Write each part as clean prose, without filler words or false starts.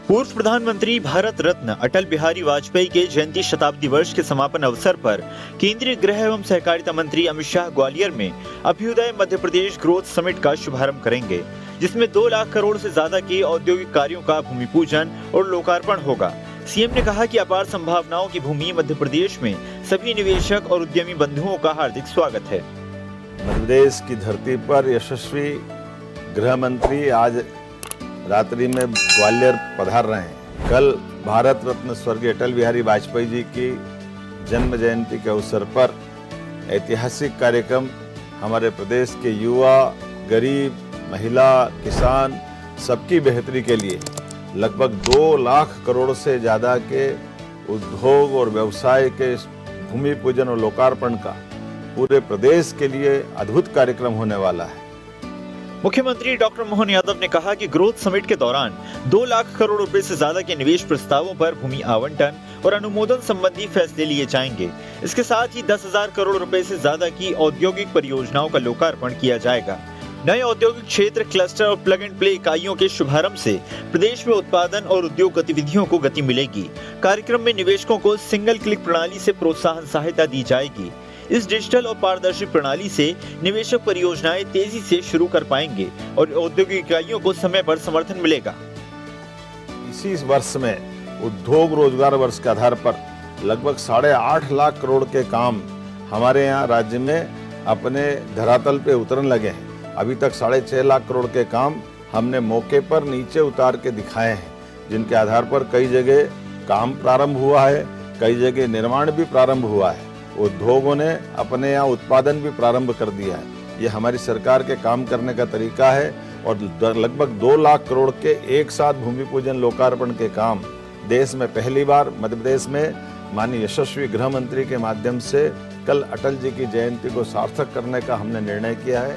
पूर्व प्रधानमंत्री भारत रत्न अटल बिहारी वाजपेयी के जयंती शताब्दी वर्ष के समापन अवसर पर केंद्रीय गृह एवं सहकारिता मंत्री अमित शाह ग्वालियर में अभ्युदय मध्य प्रदेश ग्रोथ समिट का शुभारंभ करेंगे, जिसमें 2 लाख करोड़ से ज्यादा के औद्योगिक कार्यों का भूमि पूजन और लोकार्पण होगा। सीएम ने कहा कि अपार संभावनाओं की भूमि मध्य प्रदेश में सभी निवेशक और उद्यमी बंधुओं का हार्दिक स्वागत है। मध्य प्रदेश की धरती पर यशस्वी गृह मंत्री आज रात्रि में ग्वालियर पधार रहे हैं। कल भारत रत्न स्वर्गीय अटल बिहारी वाजपेयी जी की जन्म जयंती के अवसर पर ऐतिहासिक कार्यक्रम हमारे प्रदेश के युवा, गरीब, महिला, किसान सबकी बेहतरी के लिए लगभग 2 लाख करोड़ से ज़्यादा के उद्योग और व्यवसाय के भूमि पूजन और लोकार्पण का पूरे प्रदेश के लिए अद्भुत कार्यक्रम होने वाला है। मुख्यमंत्री डॉक्टर मोहन यादव ने कहा कि ग्रोथ समिट के दौरान 2 लाख करोड़ रुपए से ज्यादा के निवेश प्रस्तावों पर भूमि आवंटन और अनुमोदन संबंधी फैसले लिए जाएंगे। इसके साथ ही 10,000 करोड़ रुपए से ज्यादा की औद्योगिक परियोजनाओं का लोकार्पण किया जाएगा। नए औद्योगिक क्षेत्र, क्लस्टर और प्लग एंड प्ले इकाइयों के शुभारंभ से प्रदेश में उत्पादन और उद्योग गतिविधियों को गति मिलेगी। कार्यक्रम में निवेशकों को सिंगल क्लिक प्रणाली से प्रोत्साहन सहायता दी जाएगी। इस डिजिटल और पारदर्शी प्रणाली से निवेशक परियोजनाएं तेजी से शुरू कर पाएंगे और औद्योगिक इकाइयों को समय पर समर्थन मिलेगा। इसी वर्ष में उद्योग रोजगार वर्ष के आधार पर लगभग 8.5 लाख करोड़ के काम हमारे यहाँ राज्य में अपने धरातल पे उतरने लगे हैं। अभी तक 6.5 लाख करोड़ के काम हमने मौके पर नीचे उतार के दिखाए हैं, जिनके आधार पर कई जगह काम प्रारंभ हुआ है, कई जगह निर्माण भी प्रारंभ हुआ है, उद्योगों ने अपने यहाँ उत्पादन भी प्रारंभ कर दिया है। ये हमारी सरकार के काम करने का तरीका है और लगभग 2 लाख करोड़ के एक साथ भूमि पूजन लोकार्पण के काम देश में पहली बार मध्य प्रदेश में माननीय यशस्वी गृह मंत्री के माध्यम से कल अटल जी की जयंती को सार्थक करने का हमने निर्णय किया है।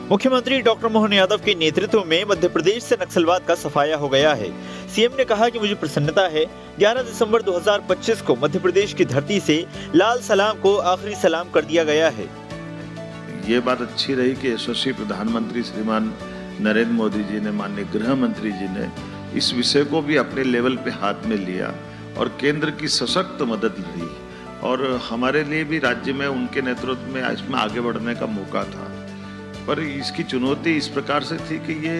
मुख्यमंत्री डॉक्टर मोहन यादव के नेतृत्व में मध्य प्रदेश से नक्सलवाद का सफाया हो गया है। सीएम ने कहा कि मुझे प्रसन्नता है 11 दिसंबर 2025 को मध्य प्रदेश की धरती से लाल सलाम को आखिरी सलाम कर दिया गया है। ये बात अच्छी रही कि यशस्वी प्रधानमंत्री श्रीमान नरेंद्र मोदी जी ने, माननीय गृह मंत्री जी ने इस विषय को भी अपने लेवल पे हाथ में लिया और केंद्र की सशक्त मदद ली और हमारे लिए भी राज्य में उनके नेतृत्व में इसमें आगे बढ़ने का मौका था। पर इसकी चुनौती इस प्रकार से थी कि ये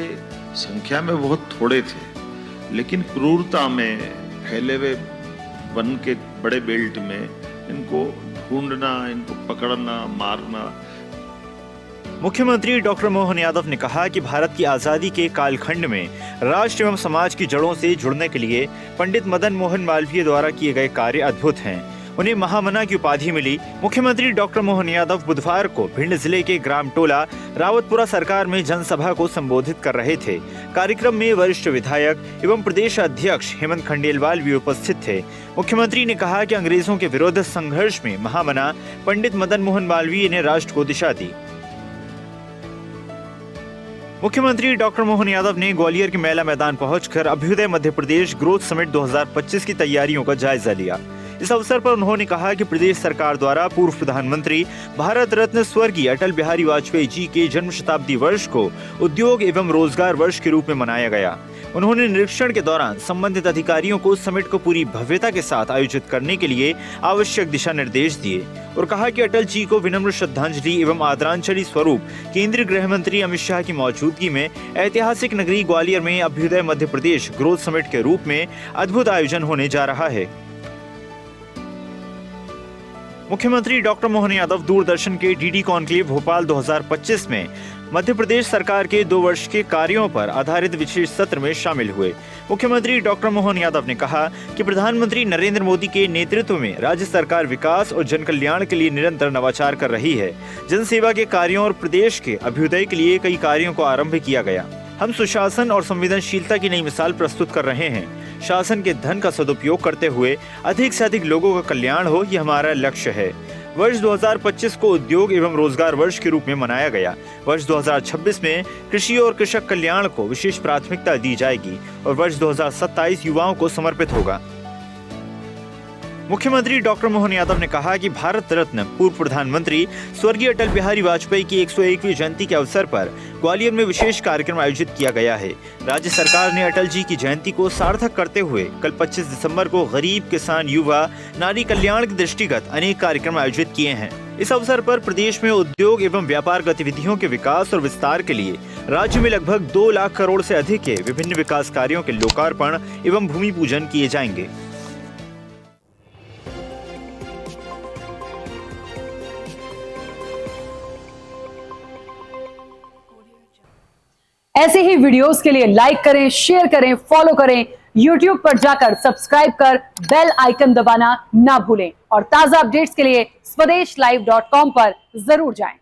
संख्या में बहुत थोड़े थे, लेकिन क्रूरता में फैले हुए वन के बड़े बेल्ट में इनको ढूंढना, इनको पकड़ना, मारना। मुख्यमंत्री डॉक्टर मोहन यादव ने कहा कि भारत की आजादी के कालखंड में राष्ट्र एवं समाज की जड़ों से जुड़ने के लिए पंडित मदन मोहन मालवीय द्वारा किए गए कार्य अद्भुत हैं। उन्हें महामना की उपाधि मिली। मुख्यमंत्री डॉक्टर मोहन यादव बुधवार को भिंड जिले के ग्राम टोला रावतपुरा सरकार में जनसभा को संबोधित कर रहे थे। कार्यक्रम में वरिष्ठ विधायक एवं प्रदेश अध्यक्ष हेमंत खंडेलवाल भी उपस्थित थे। मुख्यमंत्री ने कहा कि अंग्रेजों के विरुद्ध संघर्ष में महामना पंडित मदन मोहन मालवीय ने राष्ट्र को दिशा दी। मुख्यमंत्री डॉक्टर मोहन यादव ने ग्वालियर के मेला मैदान पहुंचकर अभ्युदय मध्य प्रदेश ग्रोथ समिट 2025 की तैयारियों का जायजा लिया। इस अवसर पर उन्होंने कहा कि प्रदेश सरकार द्वारा पूर्व प्रधानमंत्री भारत रत्न स्वर्गीय अटल बिहारी वाजपेयी जी के जन्म शताब्दी वर्ष को उद्योग एवं रोजगार वर्ष के रूप में मनाया गया। उन्होंने निरीक्षण के दौरान संबंधित अधिकारियों को समिट को पूरी भव्यता के साथ आयोजित करने के लिए आवश्यक दिशा निर्देश दिए और कहा कि अटल जी को विनम्र श्रद्धांजलि एवं आदरांजलि स्वरूप केंद्रीय गृह मंत्री अमित शाह की मौजूदगी में ऐतिहासिक नगरी ग्वालियर में अभ्युदय मध्य प्रदेश ग्रोथ समिट के रूप में अद्भुत आयोजन होने जा रहा है। मुख्यमंत्री डॉक्टर मोहन यादव दूरदर्शन के डीडी कॉन्क्लेव भोपाल 2025 में मध्य प्रदेश सरकार के 2 वर्ष के कार्यों पर आधारित विशेष सत्र में शामिल हुए। मुख्यमंत्री डॉक्टर मोहन यादव ने कहा कि प्रधानमंत्री नरेंद्र मोदी के नेतृत्व में राज्य सरकार विकास और जन कल्याण के लिए निरंतर नवाचार कर रही है। जनसेवा के कार्यों और प्रदेश के अभ्युदय के लिए कई कार्यों को आरंभ किया गया। हम सुशासन और संवेदनशीलता की नई मिसाल प्रस्तुत कर रहे हैं। शासन के धन का सदुपयोग करते हुए अधिक से अधिक लोगों का कल्याण हो, ये हमारा लक्ष्य है। वर्ष 2025 को उद्योग एवं रोजगार वर्ष के रूप में मनाया गया। वर्ष 2026 में कृषि और कृषक कल्याण को विशेष प्राथमिकता दी जाएगी और वर्ष 2027 युवाओं को समर्पित होगा। मुख्यमंत्री डॉक्टर मोहन यादव ने कहा कि भारत रत्न पूर्व प्रधानमंत्री स्वर्गीय अटल बिहारी वाजपेयी की 101वीं जयंती के अवसर पर ग्वालियर में विशेष कार्यक्रम आयोजित किया गया है। राज्य सरकार ने अटल जी की जयंती को सार्थक करते हुए कल 25 दिसंबर को गरीब, किसान, युवा, नारी कल्याण के दृष्टिगत अनेक कार्यक्रम आयोजित किए हैं। इस अवसर पर प्रदेश में उद्योग एवं व्यापार गतिविधियों के विकास और विस्तार के लिए राज्य में लगभग 2 लाख करोड़ से अधिक के विभिन्न विकास कार्यों के लोकार्पण एवं भूमि पूजन किए जाएंगे। ऐसे ही वीडियोस के लिए लाइक करें, शेयर करें, फॉलो करें। YouTube पर जाकर सब्सक्राइब कर बेल आइकन दबाना ना भूलें और ताजा अपडेट्स के लिए SwadeshLive.com पर जरूर जाएं।